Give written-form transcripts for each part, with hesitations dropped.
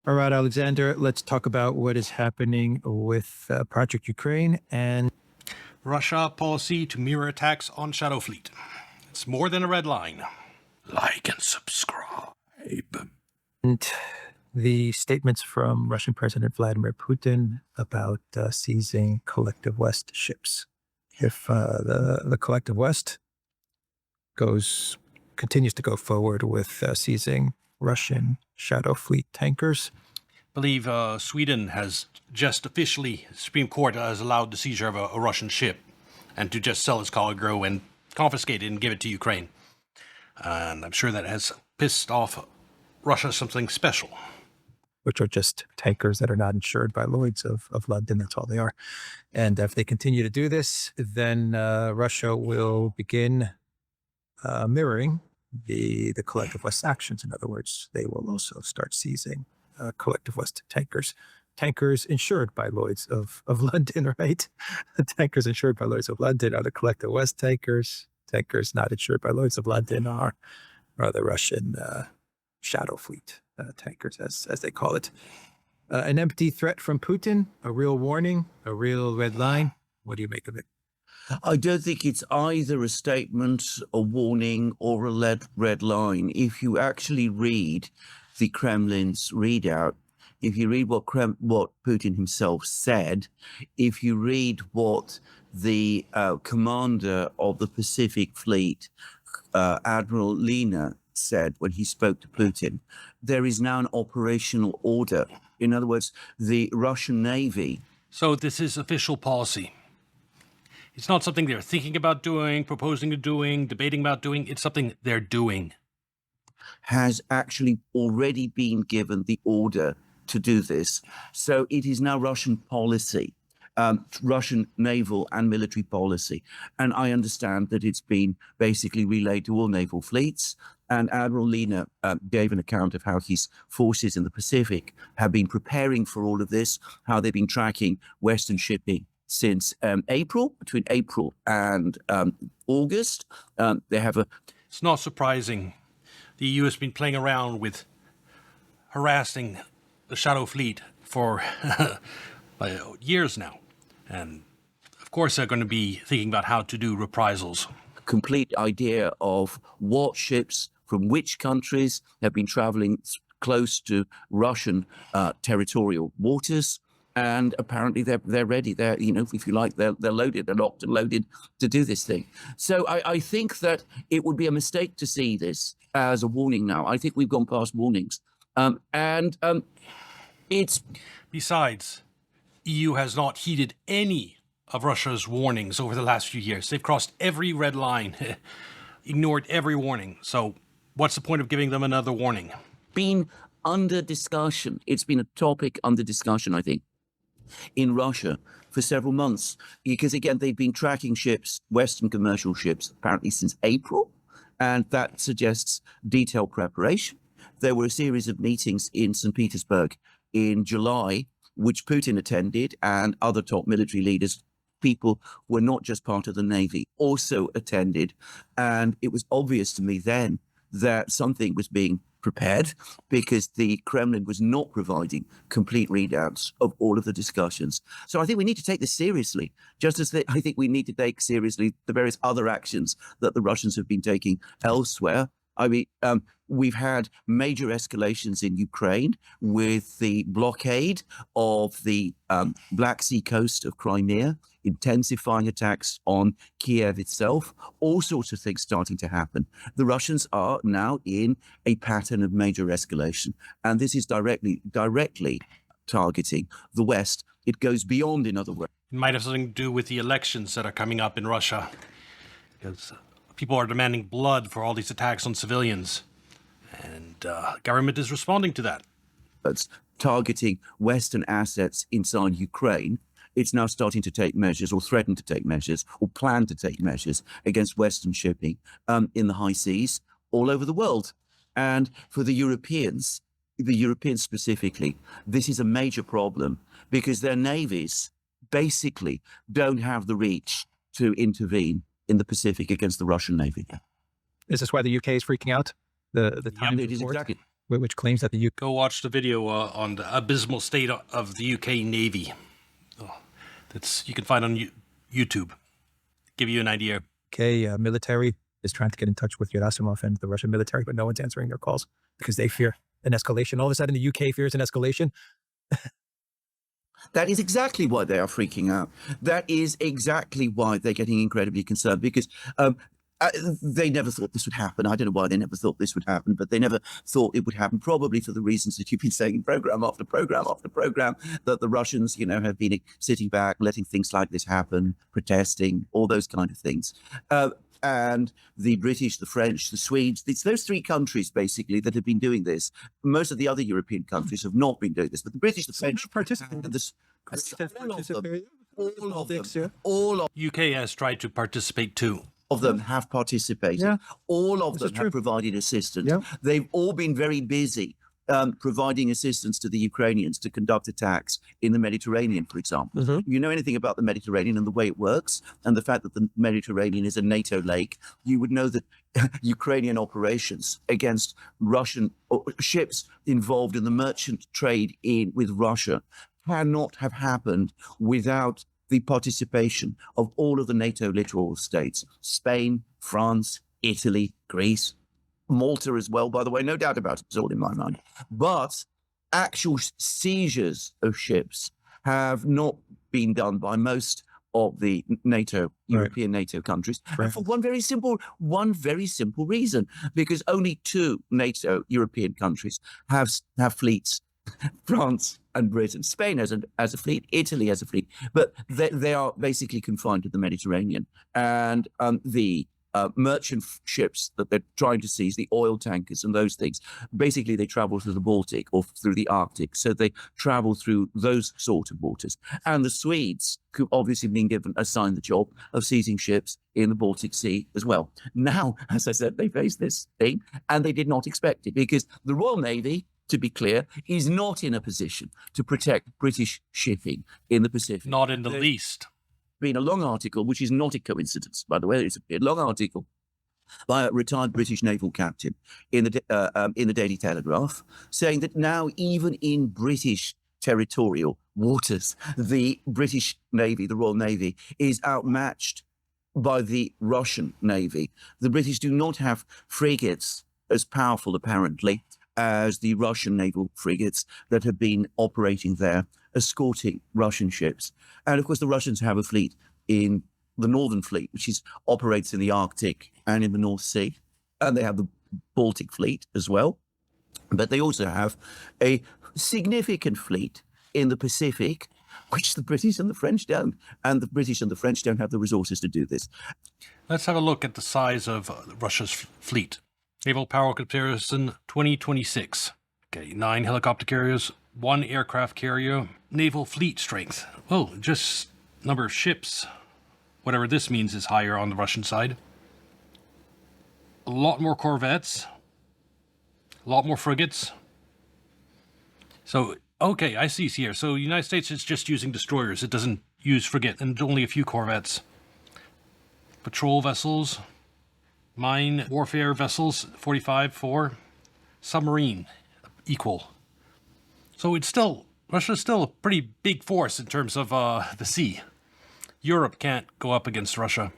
All right, Alexander, let's talk about what is happening with Project Ukraine and Russia policy to mirror attacks on Shadow Fleet. It's more than a red line. Like and subscribe. the statements from Russian President Vladimir Putin about seizing Collective West ships. If the Collective West continues to go forward with seizing Russian Shadow Fleet tankers, I believe Sweden has just officially, Supreme Court has allowed the seizure of a Russian ship and to just sell its cargo and confiscate it and give it to Ukraine. And I'm sure that has pissed off Russia something special. which are just tankers that are not insured by Lloyd's of London. That's all they are. And if they continue to do this, then Russia will begin mirroring the Collective West actions. In other words, they will also start seizing Collective West tankers insured by Lloyd's of London, right? Tankers insured by Lloyd's of London are the Collective West tankers. Tankers not insured by Lloyd's of London are the Russian Shadow Fleet tankers, as they call it. An empty threat from Putin, a real warning, a real red line. What do you make of it? I don't think it's either a statement, a warning, or a red line. If you actually read the Kremlin's readout, if you read what Putin himself said, if you read what the commander of the Pacific Fleet, Admiral Lena, said when he spoke to Putin, there is now an operational order. In other words, the Russian Navy. So this is official policy. It's not something they're thinking about doing, proposing to doing, debating about doing. It's something they're doing. Has actually already been given the order to do this. So it is now Russian policy, Russian naval and military policy. And I understand that it's been basically relayed to all naval fleets. And Admiral Lena gave an account of how his forces in the Pacific have been preparing for all of this, how they've been tracking Western shipping since between April and August. They have It's not surprising. The EU has been playing around with harassing the Shadow Fleet for years now. And of course, they're going to be thinking about how to do reprisals. Complete idea of what ships from which countries have been traveling close to Russian territorial waters. And apparently they're ready. They're, if you like, they're loaded, they're locked and loaded to do this thing. So I think that it would be a mistake to see this as a warning now. I think we've gone past warnings. It's... Besides, EU has not heeded any of Russia's warnings over the last few years. They've crossed every red line, ignored every warning. So what's the point of giving them another warning? Been under discussion. It's been a topic under discussion, I think, in Russia for several months, because again, they've been tracking ships, Western commercial ships, apparently since April, and that suggests detailed preparation. There were a series of meetings in St. Petersburg in July, which Putin attended, and other top military leaders, people who were not just part of the Navy, also attended. And it was obvious to me then that something was being prepared, because the Kremlin was not providing complete readouts of all of the discussions. So I think we need to take this seriously, just as I think we need to take seriously the various other actions that the Russians have been taking elsewhere. I mean, we've had major escalations in Ukraine with the blockade of the Black Sea coast of Crimea, intensifying attacks on Kiev itself, all sorts of things starting to happen. The Russians are now in a pattern of major escalation, and this is directly targeting the West. It goes beyond, in other words. It might have something to do with the elections that are coming up in Russia, because people are demanding blood for all these attacks on civilians, and government is responding to that. It's targeting Western assets inside Ukraine. It's now starting to take measures, or threaten to take measures, or plan to take measures against Western shipping in the high seas all over the world. And for the Europeans specifically, this is a major problem, because their navies basically don't have the reach to intervene in the Pacific against the Russian Navy. Is this why the UK is freaking out? The time it is report? exactly. which claims that the UK Go watch the video on the abysmal state of the UK Navy. Oh, you can find on YouTube. Give you an idea. Military is trying to get in touch with Gerasimov and the Russian military, but no one's answering their calls because they fear an escalation. All of a sudden, the UK fears an escalation. That is exactly why they are freaking out. That is exactly why they're getting incredibly concerned, because they never thought this would happen. I don't know why they never thought this would happen, but they never thought it would happen, probably for the reasons that you've been saying in program after program after program, that the Russians, have been sitting back, letting things like this happen, protesting, all those kind of things. And the British, the French, the Swedes, it's those three countries basically that have been doing this. Most of the other European countries have not been doing this, but the British, the French, all of UK has tried to participate too. them have participated. Yeah, all of them is have true. provided assistance. Yeah. They've all been very busy providing assistance to the Ukrainians to conduct attacks in the Mediterranean, for example. If you know anything about the Mediterranean and the way it works, and the fact that the Mediterranean is a NATO lake, you would know that Ukrainian operations against Russian ships involved in the merchant trade with Russia cannot have happened without the participation of all of the NATO littoral states: Spain, France, Italy, Greece, Malta as well, by the way, no doubt about it, it's all in my mind. But actual seizures of ships have not been done by most of the NATO, European NATO countries, and for one very simple reason, because only two NATO European countries have fleets. France and Britain. Spain has a fleet. Italy has a fleet, but they are basically confined to the Mediterranean. And the merchant ships that they're trying to seize, the oil tankers and those things, basically they travel through the Baltic or through the Arctic. So they travel through those sort of waters. And the Swedes could obviously been assigned the job of seizing ships in the Baltic Sea as well. Now, as I said, they face this thing and they did not expect it, because the Royal Navy, to be clear, is not in a position to protect British shipping in the Pacific. Not in the least. Been a long article, which is not a coincidence, by the way. It's a long article by a retired British naval captain in the Daily Telegraph, saying that now, even in British territorial waters, the British Navy, the Royal Navy, is outmatched by the Russian Navy. The British do not have frigates as powerful, apparently, as the Russian naval frigates that have been operating there, escorting Russian ships. And of course, the Russians have a fleet in the Northern Fleet, which operates in the Arctic and in the North Sea. And they have the Baltic Fleet as well. But they also have a significant fleet in the Pacific, which the British and the French don't. And the British and the French don't have the resources to do this. Let's have a look at the size of Russia's fleet. Naval Power Comparison 2026. Okay, 9 helicopter carriers, 1 aircraft carrier. Naval fleet strength. Oh, just number of ships. Whatever this means is higher on the Russian side. A lot more corvettes. A lot more frigates. So, okay, I see here. So the United States is just using destroyers. It doesn't use frigate, and only a few corvettes. Patrol vessels. Mine warfare vessels, 45-4. Submarine, equal. So Russia's still a pretty big force in terms of the sea. Europe can't go up against Russia.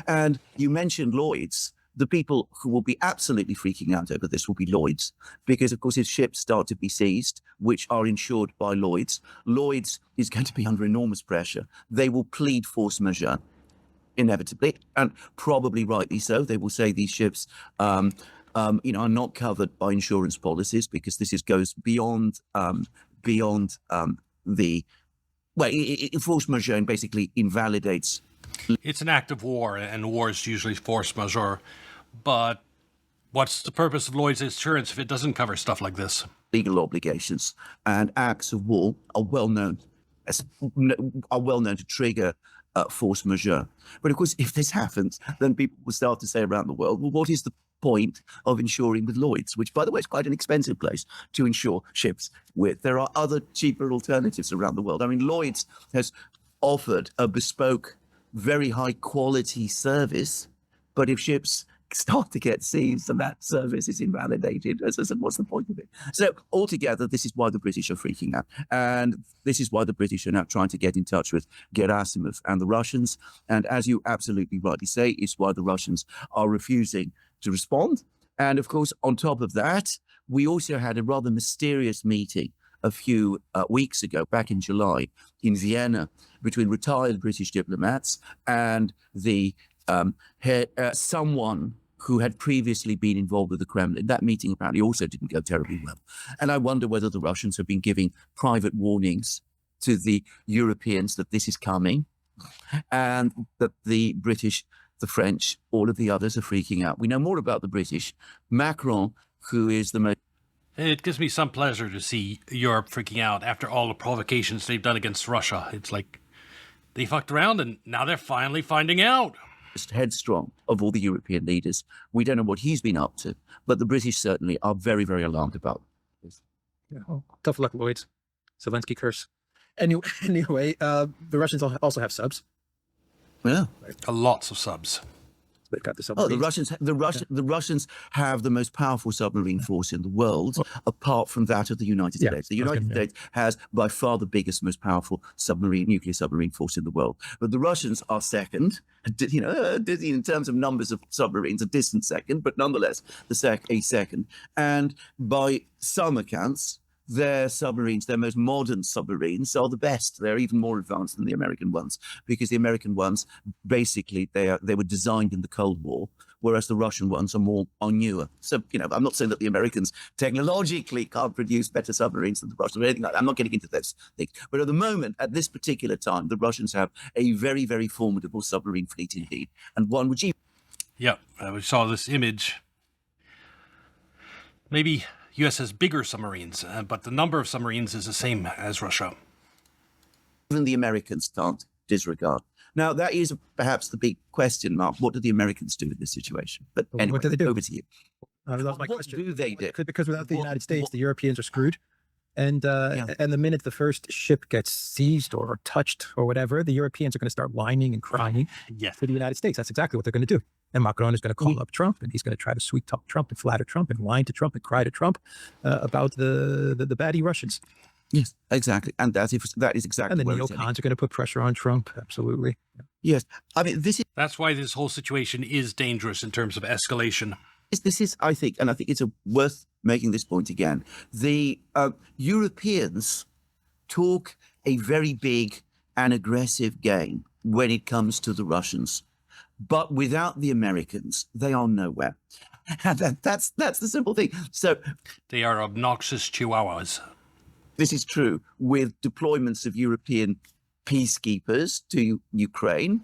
And you mentioned Lloyd's. The people who will be absolutely freaking out over this will be Lloyd's, because, of course, if ships start to be seized, which are insured by Lloyd's is going to be under enormous pressure. They will plead force majeure, inevitably, and probably rightly so. They will say these ships, are not covered by insurance policies, because this goes beyond force majeure and basically invalidates. It's an act of war, and war is usually force majeure. But what's the purpose of Lloyd's insurance if it doesn't cover stuff like this? Legal obligations and acts of war are well known to trigger force majeure. But of course, if this happens, then people will start to say around the world, well, what is the point of insuring with Lloyd's, which, by the way, is quite an expensive place to insure ships with. There are other cheaper alternatives around the world. I mean, Lloyd's has offered a bespoke, very high quality service, but if ships start to get seized and that service is invalidated. As I said, what's the point of it? So altogether, this is why the British are freaking out. And this is why the British are now trying to get in touch with Gerasimov and the Russians. And as you absolutely rightly say, it's why the Russians are refusing to respond. And of course, on top of that, we also had a rather mysterious meeting a few weeks ago, back in July, in Vienna, between retired British diplomats and the someone who had previously been involved with the Kremlin. That meeting apparently also didn't go terribly well. And I wonder whether the Russians have been giving private warnings to the Europeans that this is coming, and that the British, the French, all of the others are freaking out. We know more about the British. Macron, who is the most... It gives me some pleasure to see Europe freaking out after all the provocations they've done against Russia. It's like they fucked around and now they're finally finding out. headstrong of all the European leaders. We don't know what he's been up to, but the British certainly are very, very alarmed about this. Yeah, well, tough luck, Lloyd. Zelensky curse. Anyway, the Russians also have subs. Yeah. Lots of subs. They've got the Oh, submarines. the Russians have the most powerful submarine force in the world, apart from that of the United Yeah, States. The United States has by far the biggest, most powerful nuclear submarine force in the world. But the Russians are second, in terms of numbers of submarines, a distant second, but nonetheless, a second. And by some accounts, their submarines, their most modern submarines, are the best. They're even more advanced than the American ones, because the American ones, basically, they were designed in the Cold War, whereas the Russian ones are newer. So, I'm not saying that the Americans technologically can't produce better submarines than the Russians or anything like that. I'm not getting into those things. But at the moment, at this particular time, the Russians have a very, very formidable submarine fleet indeed, and one which even... Yep, we saw this image. Maybe U.S. has bigger submarines, but the number of submarines is the same as Russia. Even the Americans can't disregard. Now, that is perhaps the big question mark. What do the Americans do in this situation? But anyway, what do they do? over to you. That was my What question. do they do? Because without the What- United States, what- the Europeans are screwed. And and the minute the first ship gets seized or touched or whatever, the Europeans are going to start whining and crying Yes. to the United States. That's exactly what they're going to do. And Macron is going to call up Trump, and he's going to try to sweet talk Trump and flatter Trump and whine to Trump and cry to Trump about the baddie Russians. Yes, exactly. And that is exactly And the where it's heading. neocons are going to put pressure on Trump. Absolutely. Yes. I mean, this That's why this whole situation is dangerous in terms of escalation. is, I think it's worth making this point again. The Europeans talk a very big and aggressive game when it comes to the Russians, but without the Americans, they are nowhere. And that's the simple thing. So They are obnoxious chihuahuas. this is true with deployments of European peacekeepers to Ukraine.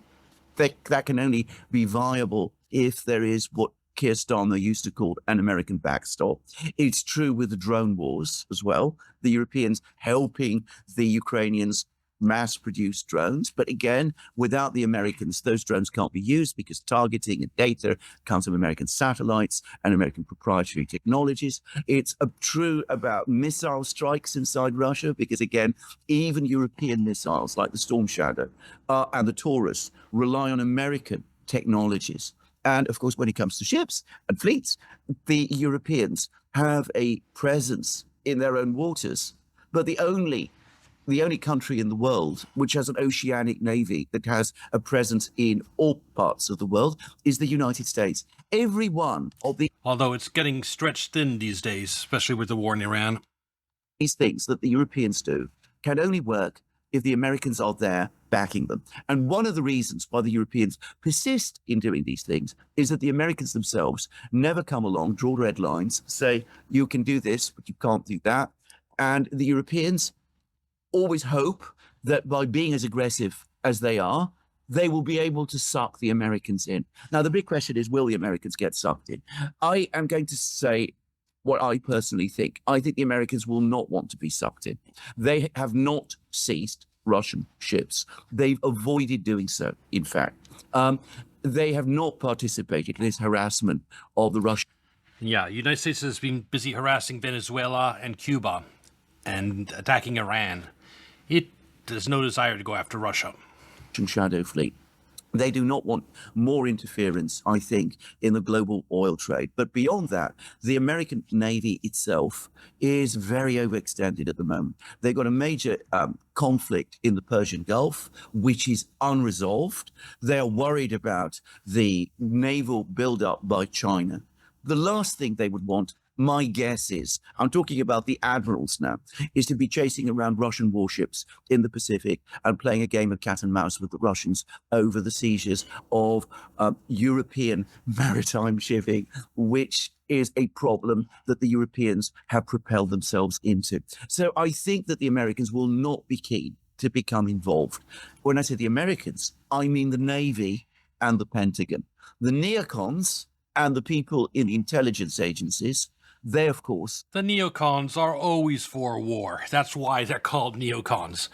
That can only be viable if there is what Keir Starmer used to call an American backstop. It's true with the drone wars as well. The Europeans helping the Ukrainians mass-produce drones. But again, without the Americans, those drones can't be used because targeting and data comes from American satellites and American proprietary technologies. It's true about missile strikes inside Russia because, again, even European missiles like the Storm Shadow and the Taurus rely on American technologies. And of course, when it comes to ships and fleets, the Europeans have a presence in their own waters. But the only country in the world which has an oceanic navy that has a presence in all parts of the world is the United States. Every one of Although it's getting stretched thin these days, especially with the war in Iran. these things that the Europeans do can only work if the Americans are there backing them. And one of the reasons why the Europeans persist in doing these things is that the Americans themselves never come along, draw red lines, say, you can do this, but you can't do that. And the Europeans always hope that by being as aggressive as they are, they will be able to suck the Americans in. Now, the big question is, will the Americans get sucked in? I am going to say what I personally think. I think the Americans will not want to be sucked in. They have not seized Russian ships. They've avoided doing so, in fact. They have not participated in this harassment of the Russian Yeah, the United States has been busy harassing Venezuela and Cuba and attacking Iran. It has no desire to go after Russia. Shadow Fleet. They do not want more interference, I think, in the global oil trade. But beyond that, the American Navy itself is very overextended at the moment. They've got a major conflict in the Persian Gulf, which is unresolved. They are worried about the naval buildup by China. The last thing they would want, my guess is, I'm talking about the admirals now, is to be chasing around Russian warships in the Pacific and playing a game of cat and mouse with the Russians over the seizures of European maritime shipping, which is a problem that the Europeans have propelled themselves into. So I think that the Americans will not be keen to become involved. When I say the Americans, I mean the Navy and the Pentagon. The neocons and the people in intelligence agencies, they, of course... The neocons are always for war. That's why they're called neocons.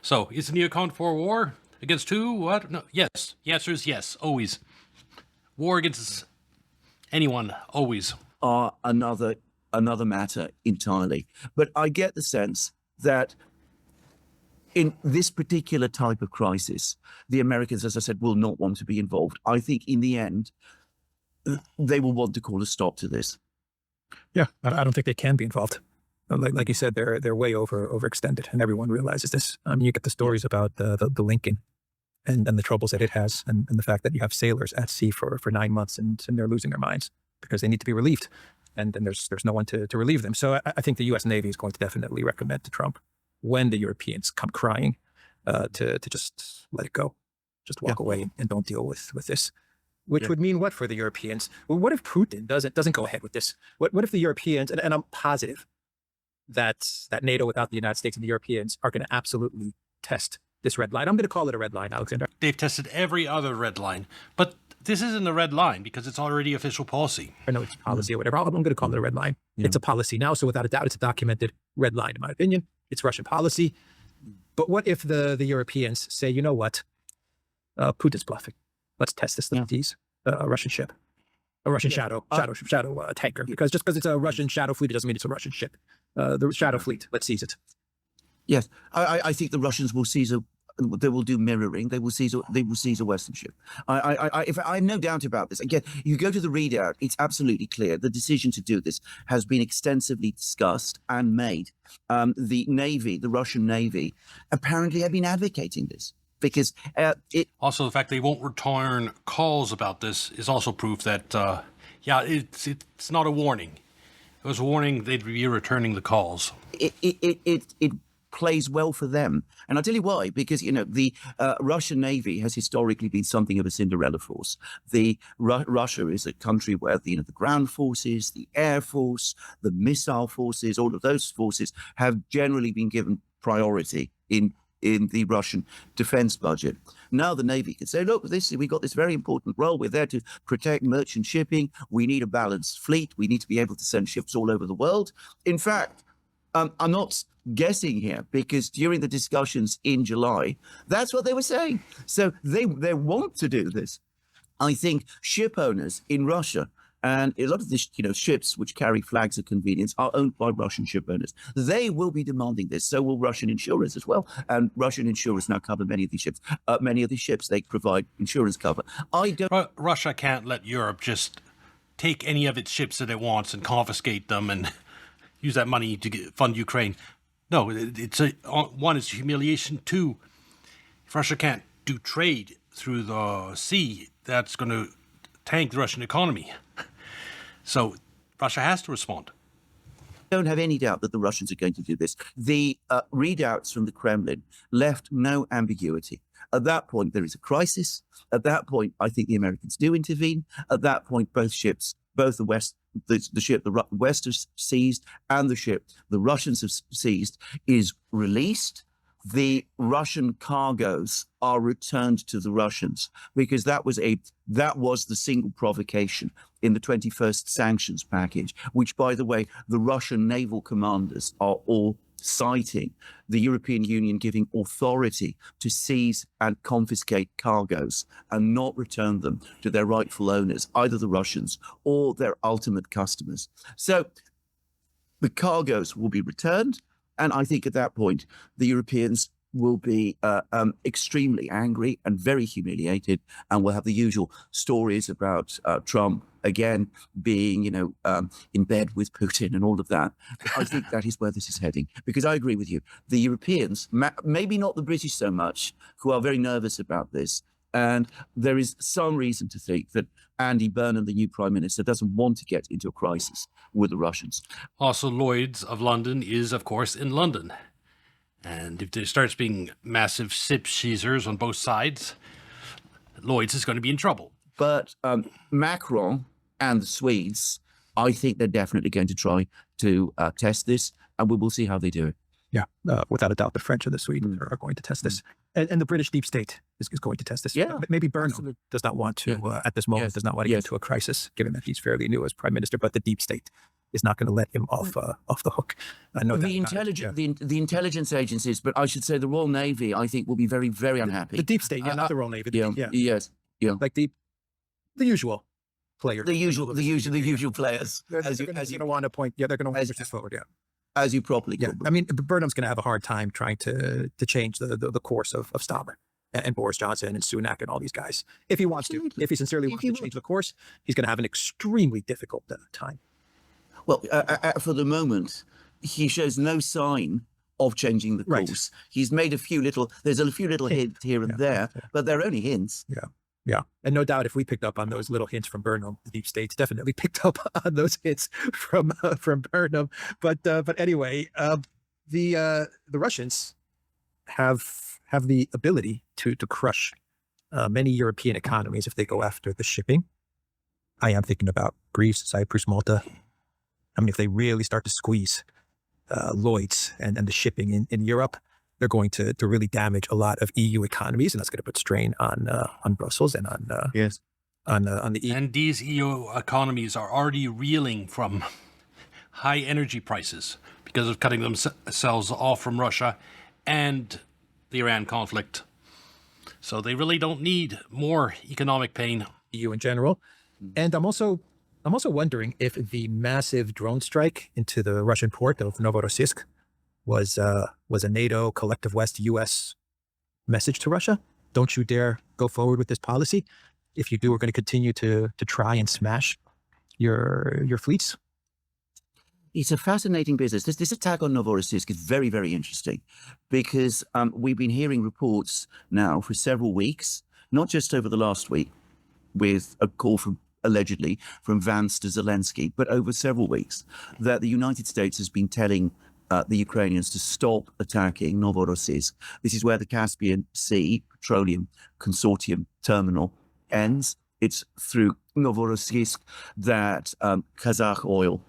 So, is a neocon for war? Against who? What? No. Yes. The answer is yes. Always. War against anyone. Always. Are another matter entirely. But I get the sense that in this particular type of crisis, the Americans, as I said, will not want to be involved. I think in the end, they will want to call a stop to this. Yeah, I don't think they can be involved. Like you said, they're way overextended, and everyone realizes this. I mean, you get the stories about the Lincoln and the troubles that it has, and the fact that you have sailors at sea for 9 months, and they're losing their minds because they need to be relieved, and then there's no one to relieve them. So I think the U.S. Navy is going to definitely recommend to Trump, when the Europeans come crying, to just let it go, just walk away and don't deal with this. Which would mean what for the Europeans? Well, what if Putin doesn't go ahead with this? What if the Europeans, and I'm positive that NATO without the United States and the Europeans are going to absolutely test this red line. I'm going to call it a red line, Alexander. They've tested every other red line, but this isn't a red line because it's already official policy. I know it's policy or whatever. I'm going to call it a red line. Yeah. It's a policy now, so without a doubt, it's a documented red line, in my opinion. It's Russian policy. But what if the Europeans say, you know what, Putin's bluffing. Let's test this thing with these Russian ship, a Russian shadow tanker. Because just because it's a Russian shadow fleet, it doesn't mean it's a Russian ship. The shadow fleet, let's seize it. Yes, I think the Russians will seize they will do mirroring. They will seize a Western ship. I have no doubt about this. Again, you go to the readout, it's absolutely clear. The decision to do this has been extensively discussed and made. The Navy, the Russian Navy, apparently have been advocating this. Because also the fact they won't return calls about this is also proof that it's not a warning. If it was a warning, they'd be returning the calls. It plays well for them, and I'll tell you why. Because the Russian Navy has historically been something of a Cinderella force. Russia is a country where the ground forces, the air force, the missile forces, all of those forces have generally been given priority in the Russian defense budget. Now the Navy can say, look, we got this very important role. We're there to protect merchant shipping. We need a balanced fleet. We need to be able to send ships all over the world. In fact, I'm not guessing here, because during the discussions in July, that's what they were saying. So they want to do this. I think ship owners in Russia, and a lot of the ships which carry flags of convenience are owned by Russian ship owners. They will be demanding this. So will Russian insurers as well. And Russian insurers now cover many of these ships. Many of these ships, they provide insurance cover. Russia can't let Europe just take any of its ships that it wants and confiscate them and use that money to fund Ukraine. No, one, it's humiliation. Two, if Russia can't do trade through the sea, that's going to tank the Russian economy. So Russia has to respond. I don't have any doubt that the Russians are going to do this. The readouts from the Kremlin left no ambiguity. At that point, there is a crisis. At that point, I think the Americans do intervene. At that point, both ships, both the ship the West has seized and the ship the Russians have seized is released. The Russian cargoes are returned to the Russians, because that was the single provocation in the 21st sanctions package, which, by the way, the Russian naval commanders are all citing the European Union giving authority to seize and confiscate cargoes and not return them to their rightful owners, either the Russians or their ultimate customers. So the cargoes will be returned. And I think at that point, the Europeans will be extremely angry and very humiliated, and we'll have the usual stories about Trump again being, in bed with Putin and all of that. But I think that is where this is heading, because I agree with you. The Europeans, maybe not the British so much, who are very nervous about this. And there is some reason to think that Andy Burnham, the new Prime Minister, doesn't want to get into a crisis with the Russians. Also, Lloyd's of London is, of course, in London. And if there starts being massive SIP seizures on both sides, Lloyd's is going to be in trouble. But Macron and the Swedes, I think they're definitely going to try to test this, and we will see how they do it. Yeah, without a doubt, the French and the Swedes are going to test this. And the British deep state is going to test this. Yeah, maybe Burnham absolutely. does not want to, at this moment, Yes. does not want to get Yes. into a crisis, given that he's fairly new as Prime Minister, but the deep state is not going to let him off the hook. I know The the intelligence agencies, but I should say the Royal Navy, I think, will be very, very unhappy. The deep state, not the Royal Navy. Yes, Like the usual players. the usual players, They're going to want to point. Yeah, they're going to want to push this forward. Yeah. as you properly Yeah, call them. I mean, Burnham's going to have a hard time trying to change the course of Starmer and Boris Johnson and Sunak and all these guys. If he wants to, Absolutely. if he sincerely wants to change the course, he's going to have an extremely difficult time. Well, for the moment, he shows no sign of changing the Right. course. He's made there's a few little hints here and there, but they're only hints. Yeah, and no doubt, if we picked up on those little hints from Burnham, the deep states definitely picked up on those hints from Burnham. But anyway, the Russians have the ability to crush many European economies if they go after the shipping. I am thinking about Greece, Cyprus, Malta. I mean, if they really start to squeeze Lloyd's and the shipping in Europe, they're going to really damage a lot of EU economies, and that's going to put strain on Brussels and on the EU. And these EU economies are already reeling from high energy prices because of cutting themselves off from Russia and the Iran conflict. So they really don't need more economic pain. EU in general. And I'm also wondering if the massive drone strike into the Russian port of Novorossiysk was a NATO collective West U.S. message to Russia. Don't you dare go forward with this policy. If you do, we're going to continue to try and smash your fleets. It's a fascinating business. This attack on Novorossiysk is very, very interesting because we've been hearing reports now for several weeks, not just over the last week, with a call allegedly from Vance to Zelensky, but over several weeks, that the United States has been telling the Ukrainians to stop attacking Novorossiysk. This is where the Caspian Sea Petroleum Consortium terminal ends. It's through Novorossiysk that Kazakh oil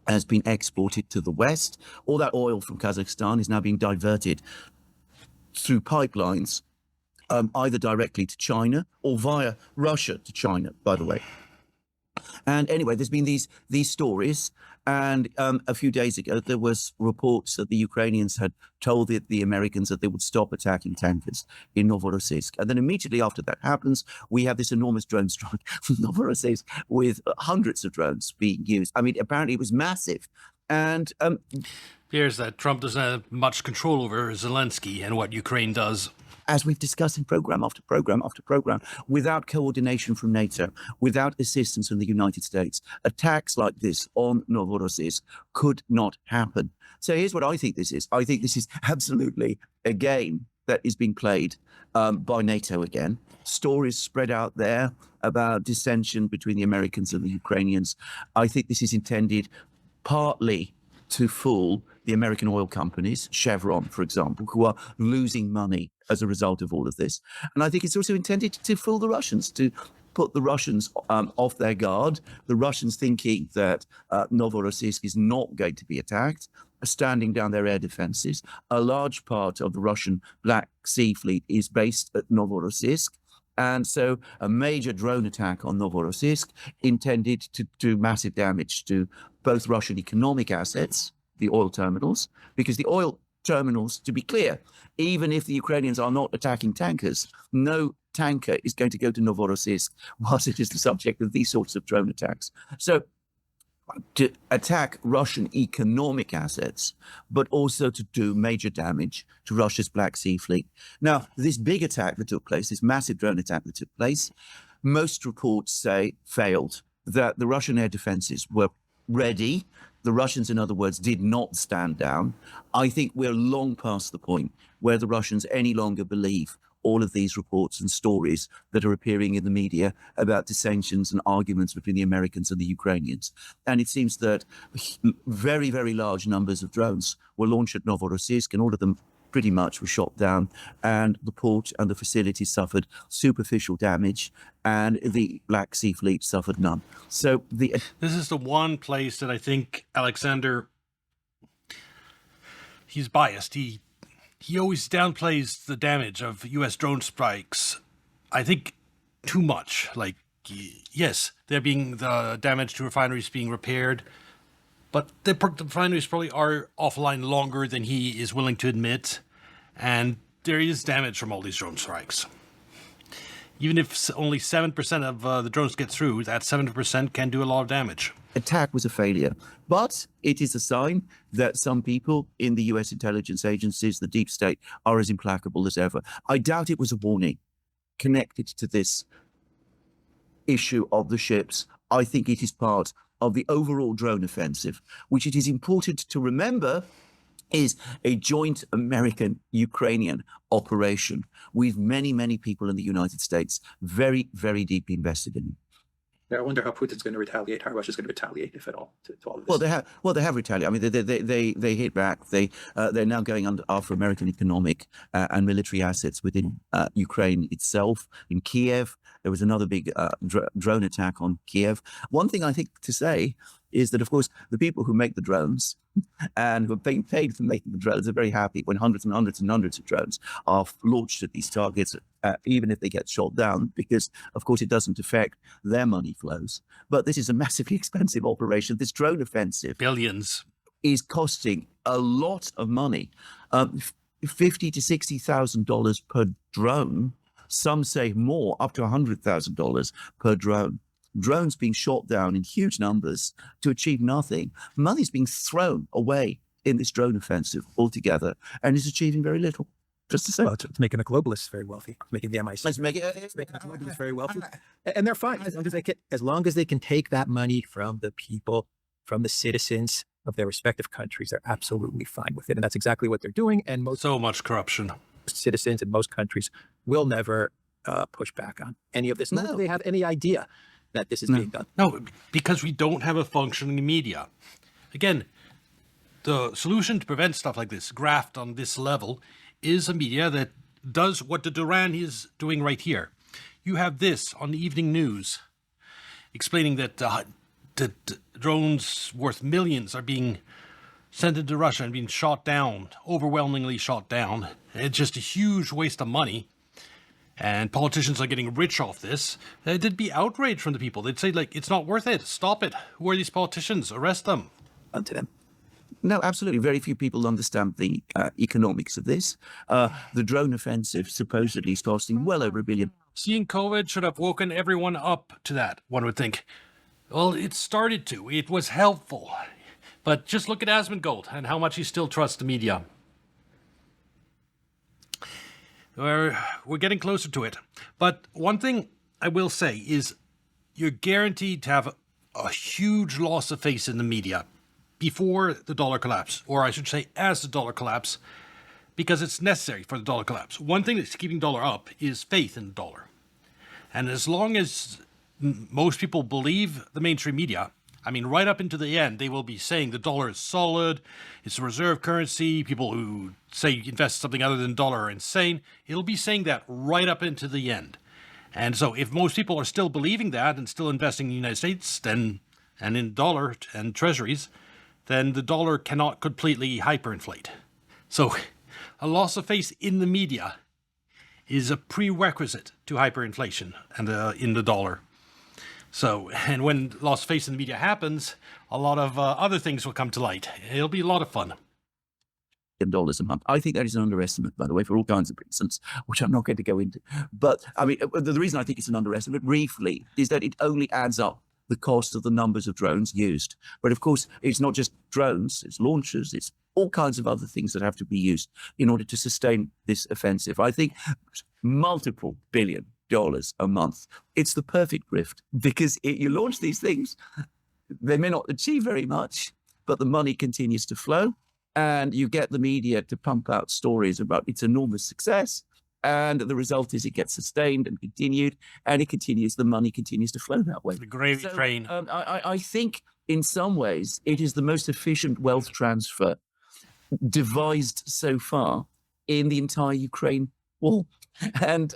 has been exported to the West. All that oil from Kazakhstan is now being diverted through pipelines, either directly to China or via Russia to China, by the way. And anyway, there's been these stories. And a few days ago, there was reports that the Ukrainians had told the Americans that they would stop attacking tankers in Novorossiysk. And then immediately after that happens, we have this enormous drone strike from Novorossiysk with hundreds of drones being used. I mean, apparently it was massive. And Appears that Trump doesn't have much control over Zelensky and what Ukraine does. as we've discussed in program after program after program, without coordination from NATO, without assistance from the United States, attacks like this on Novorossiysk could not happen. So here's what I think this is. I think this is absolutely a game that is being played by NATO again. Stories spread out there about dissension between the Americans and the Ukrainians. I think this is intended partly to fool the American oil companies, Chevron, for example, who are losing money as a result of all of this. And I think it's also intended to fool the Russians, to put the Russians off their guard, the Russians thinking that Novorossiysk is not going to be attacked, standing down their air defenses. A large part of the Russian Black Sea Fleet is based at Novorossiysk. And so a major drone attack on Novorossiysk intended to do massive damage to both Russian economic assets, the oil terminals, because the oil terminals, to be clear, even if the Ukrainians are not attacking tankers, no tanker is going to go to Novorossiysk whilst it is the subject of these sorts of drone attacks. So to attack Russian economic assets, but also to do major damage to Russia's Black Sea Fleet. Now, this big attack that took place, this massive drone attack that took place, most reports say failed, that the Russian air defenses were ready. The Russians, in other words, did not stand down. I think we're long past the point where the Russians any longer believe all of these reports and stories that are appearing in the media about dissensions and arguments between the Americans and the Ukrainians. And it seems that very, very large numbers of drones were launched at Novorossiysk, and all of them pretty much were shot down, and the port and the facility suffered superficial damage, and the Black Sea Fleet suffered none. So this is the one place that I think Alexander, he's biased. He always downplays the damage of U.S. drone strikes, I think, too much. Like, yes, the damage to refineries being repaired, but the refineries probably are offline longer than he is willing to admit, and there is damage from all these drone strikes. Even if only 7% of the drones get through, that 7% can do a lot of damage. Attack was a failure, but it is a sign that some people in the US intelligence agencies, the deep state, are as implacable as ever. I doubt it was a warning connected to this issue of the ships. I think it is part of the overall drone offensive, which it is important to remember is a joint American-Ukrainian operation with many, many people in the United States very, very deeply invested in it. I wonder how Putin's going to retaliate, how Russia's going to retaliate, if at all, to all of this. Well, they have retaliated. I mean, they hit back. They're now going after American economic and military assets within Ukraine itself. In Kiev, there was another big drone attack on Kiev. One thing I think to say is that, of course, the people who make the drones and who are being paid for making the drones are very happy when hundreds and hundreds and hundreds of drones are launched at these targets, even if they get shot down, because, of course, it doesn't affect their money flows. But this is a massively expensive operation. This drone offensive Billions is costing a lot of money, $50,000 to $60,000 per drone. Some say more, up to $100,000 per drone. Drones being shot down in huge numbers to achieve nothing. Money's being thrown away in this drone offensive altogether, and is achieving very little. Just to say, Well, it's making the globalists very wealthy, making the MI6 let's make it. making the globalists very wealthy, and they're fine as long as they can take that money from the people, from the citizens of their respective countries. They're absolutely fine with it, and that's exactly what they're doing. And most so much corruption. citizens in most countries will never push back on any of this. Nor do they have any idea that this is being done. No, because we don't have a functioning media. Again, the solution to prevent stuff like this, graft on this level, is a media that does what the Duran is doing right here. You have this on the evening news explaining that the drones worth millions are being sent into Russia and being shot down, overwhelmingly shot down. It's just a huge waste of money. And politicians are getting rich off this. There'd be outrage from the people. They'd say, like, it's not worth it. Stop it. Who are these politicians? Arrest them. Onto them. No, absolutely. Very few people understand the economics of this. The drone offensive supposedly is costing well over $1 billion. Seeing COVID should have woken everyone up to that, one would think. Well, it started to. It was helpful. But just look at Asmongold and how much he still trusts the media. We're getting closer to it. But one thing I will say is you're guaranteed to have a huge loss of face in the media before the dollar collapse, or I should say as the dollar collapse, because it's necessary for the dollar collapse. One thing that's keeping dollar up is faith in the dollar. And as long as most people believe the mainstream media, I mean, right up into the end, they will be saying the dollar is solid, it's a reserve currency. People who say invest something other than dollar are insane. It'll be saying that right up into the end. And so if most people are still believing that and still investing in the United States and in dollar and treasuries, then the dollar cannot completely hyperinflate. So a loss of faith in the media is a prerequisite to hyperinflation and in the dollar. So, and when loss of faith in the media happens, a lot of other things will come to light. It'll be a lot of fun. $1 a month. I think that is an underestimate, by the way, for all kinds of reasons, which I'm not going to go into. But I mean, the reason I think it's an underestimate, briefly, is that it only adds up the cost of the numbers of drones used. But of course, it's not just drones, it's launchers, it's all kinds of other things that have to be used in order to sustain this offensive. I think multiple $billion a month. It's the perfect grift because you launch these things, they may not achieve very much, but the money continues to flow and you get the media to pump out stories about its enormous success. And the result is it gets sustained and continued, and it continues. The money continues to flow that way. The gravy train. I think in some ways it is the most efficient wealth transfer devised so far in the entire Ukraine war, and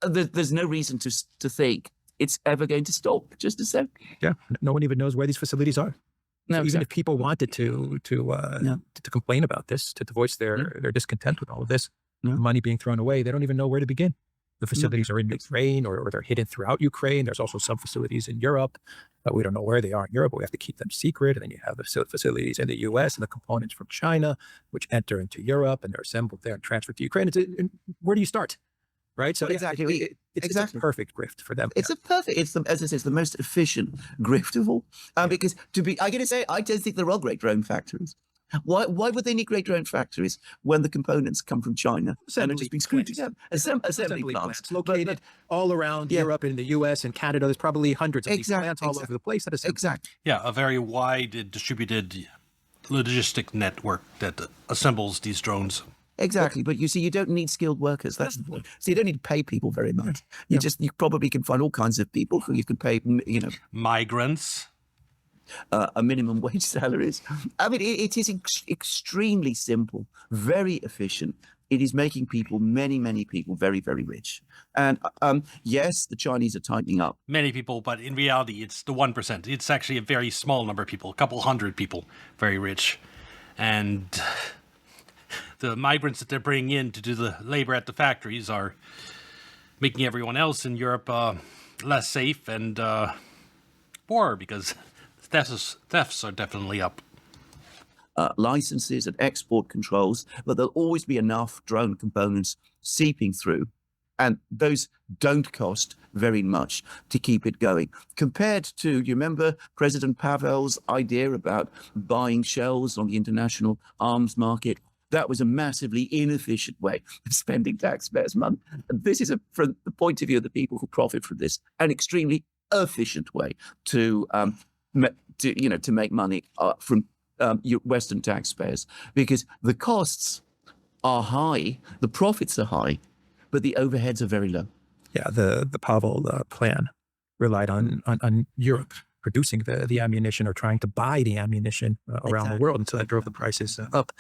there's no reason to think it's ever going to stop. Just a sec. Yeah, no one even knows where these facilities are. No, So even exactly. if people wanted to complain about this, to voice their discontent with all of this, money being thrown away, they don't even know where to begin. The facilities are in Ukraine or they're hidden throughout Ukraine. There's also some facilities in Europe, but we don't know where they are in Europe, but we have to keep them secret. And then you have the facilities in the US and the components from China, which enter into Europe and they're assembled there and transferred to Ukraine. Where do you start? Right? So Exactly. it's Exactly. a perfect grift for them. It's a perfect. It's as I say, it's the most efficient grift of all. Because I got to say, I don't think there are great drone factories. Why would they need great drone factories when the components come from China and are just being screwed together? Assembly plants located all around Europe and the US and Canada. There's probably hundreds of these plants all over the place. Exactly. Yeah, a very wide distributed logistic network that assembles these drones. Exactly, but you see, you don't need skilled workers. That's the point. So you don't need to pay people very much. You probably can find all kinds of people who you can pay, Migrants. a minimum wage salaries. I mean, it is extremely simple, very efficient. It is making people, many people, very, very rich. And yes, the Chinese are tightening up. Many people, but in reality, it's the 1%. It's actually a very small number of people, a couple hundred people, very rich. And the migrants that they're bringing in to do the labor at the factories are making everyone else in Europe less safe and poorer because thefts are definitely up. Licenses and export controls, but there'll always be enough drone components seeping through. And those don't cost very much to keep it going. Compared to, you remember President Pavel's idea about buying shells on the international arms market? That was a massively inefficient way of spending taxpayers' money. And this is, from the point of view of the people who profit from this, an extremely efficient way to make money from Western taxpayers, because the costs are high, the profits are high, but the overheads are very low. Yeah, the Pavel plan relied on Europe producing the ammunition or trying to buy the ammunition around the world, and so that drove the prices up.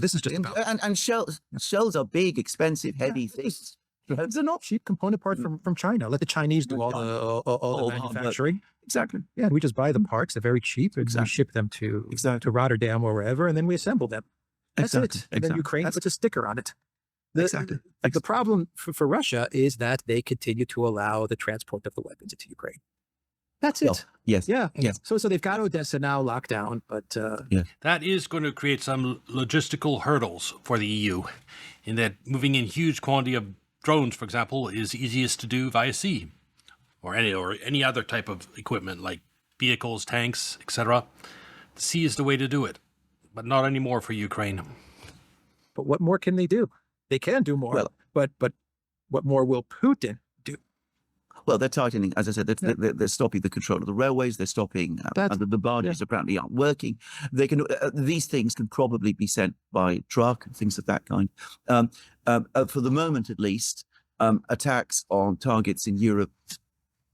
This is just about And shells are big, expensive, heavy things. Drones are not cheap component parts from China. Let the Chinese do all the manufacturing. Exactly. Yeah, we just buy the parts. They're very cheap. And we ship them to Rotterdam or wherever, and then we assemble them. That's it. And then Ukraine puts a sticker on it. The problem for Russia is that they continue to allow the transport of the weapons into Ukraine. That's it. Well, yes. Yeah. Yes. So they've got Odessa now locked down, but That is going to create some logistical hurdles for the EU, in that moving in huge quantity of drones, for example, is easiest to do via sea, or any other type of equipment like vehicles, tanks, etc. The sea is the way to do it, but not anymore for Ukraine. But what more can they do? They can do more, but what more will Putin do? Well, they're tightening, as I said, they're stopping the control of the railways. They're stopping, the barges apparently aren't working. They can, these things can probably be sent by truck and things of that kind. For the moment, at least, attacks on targets in Europe,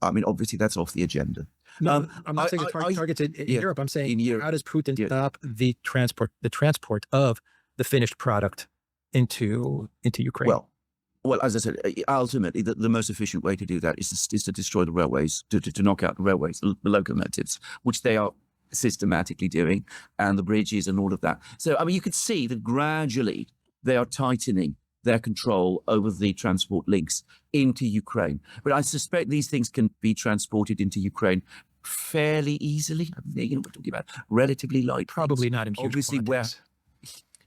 I mean, obviously that's off the agenda. No, I'm not saying targets in Europe. I'm saying in Europe. How does Putin stop the transport of the finished product into Ukraine? Well, as I said, ultimately, the most efficient way to do that is to destroy the railways, to knock out the railways, the locomotives, which they are systematically doing, and the bridges and all of that. So, I mean, you could see that gradually they are tightening their control over the transport links into Ukraine. But I suspect these things can be transported into Ukraine fairly easily. We're talking about relatively light. Probably not in huge obviously quantities.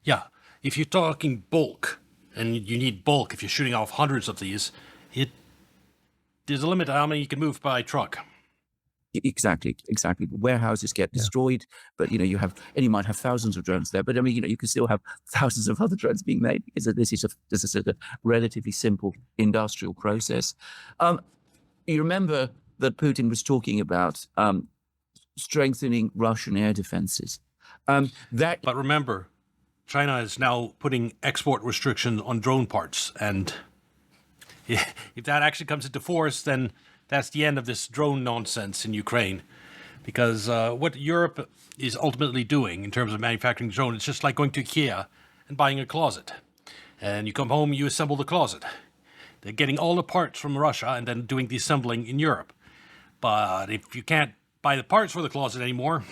Yeah, if you're talking bulk, and you need bulk, if you're shooting off hundreds of these, there's a limit to how many you can move by truck. Exactly. The warehouses get destroyed, but you have, and you might have thousands of drones there, but I mean, you can still have thousands of other drones being made because this is a relatively simple industrial process. You remember that Putin was talking about strengthening Russian air defenses. But remember, China is now putting export restrictions on drone parts, and if that actually comes into force, then that's the end of this drone nonsense in Ukraine. Because what Europe is ultimately doing in terms of manufacturing drones, it's just like going to IKEA and buying a closet. And you come home, you assemble the closet. They're getting all the parts from Russia and then doing the assembling in Europe. But if you can't buy the parts for the closet anymore,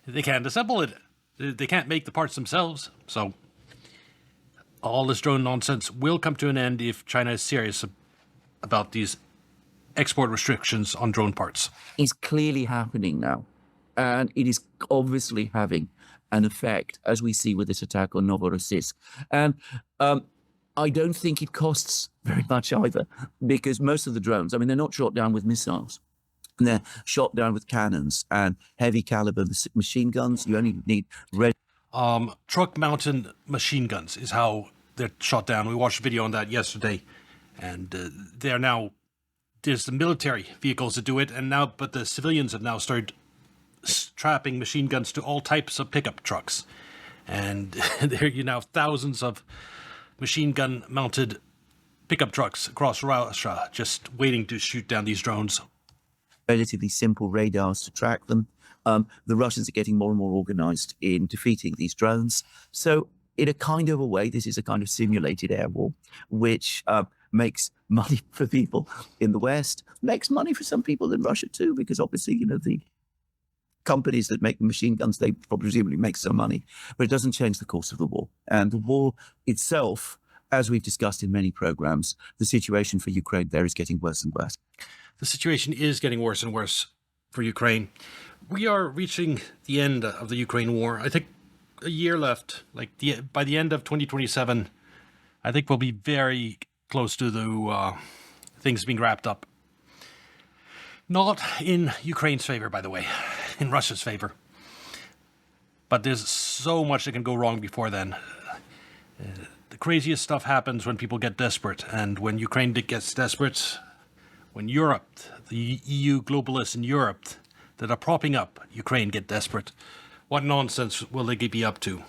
they can't assemble it. They can't make the parts themselves. So all this drone nonsense will come to an end if China is serious about these export restrictions on drone parts. Is clearly happening now. And it is obviously having an effect, as we see with this attack on Novorossiysk. And I don't think it costs very much either, because most of the drones, I mean, they're not shot down with missiles. They're shot down with cannons and heavy caliber machine guns. You only need truck-mounted machine guns is how they're shot down. We watched a video on that yesterday, and there's the military vehicles that do it, but the civilians have now started strapping machine guns to all types of pickup trucks, and there you now have thousands of machine gun-mounted pickup trucks across Russia just waiting to shoot down these drones. Relatively simple radars to track them. The Russians are getting more and more organized in defeating these drones. So in a kind of a way, this is a kind of simulated air war, which makes money for people in the West, makes money for some people in Russia too, because obviously, the companies that make the machine guns, they presumably make some money, but it doesn't change the course of the war. And the war itself, as we've discussed in many programs, the situation for Ukraine there is getting worse and worse. The situation is getting worse and worse for Ukraine. We are reaching the end of the Ukraine war. I think a year left. By the end of 2027, I think we'll be very close to the things being wrapped up. Not in Ukraine's favor, by the way, in Russia's favor. But there's so much that can go wrong before then. The craziest stuff happens when people get desperate, and when Ukraine gets desperate, when Europe, the EU globalists in Europe that are propping up Ukraine get desperate, what nonsense will they be up to?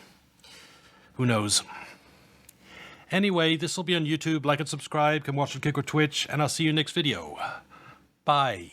Who knows? Anyway, this will be on YouTube. Like and subscribe. Come watch on Kick or Twitch, and I'll see you next video. Bye.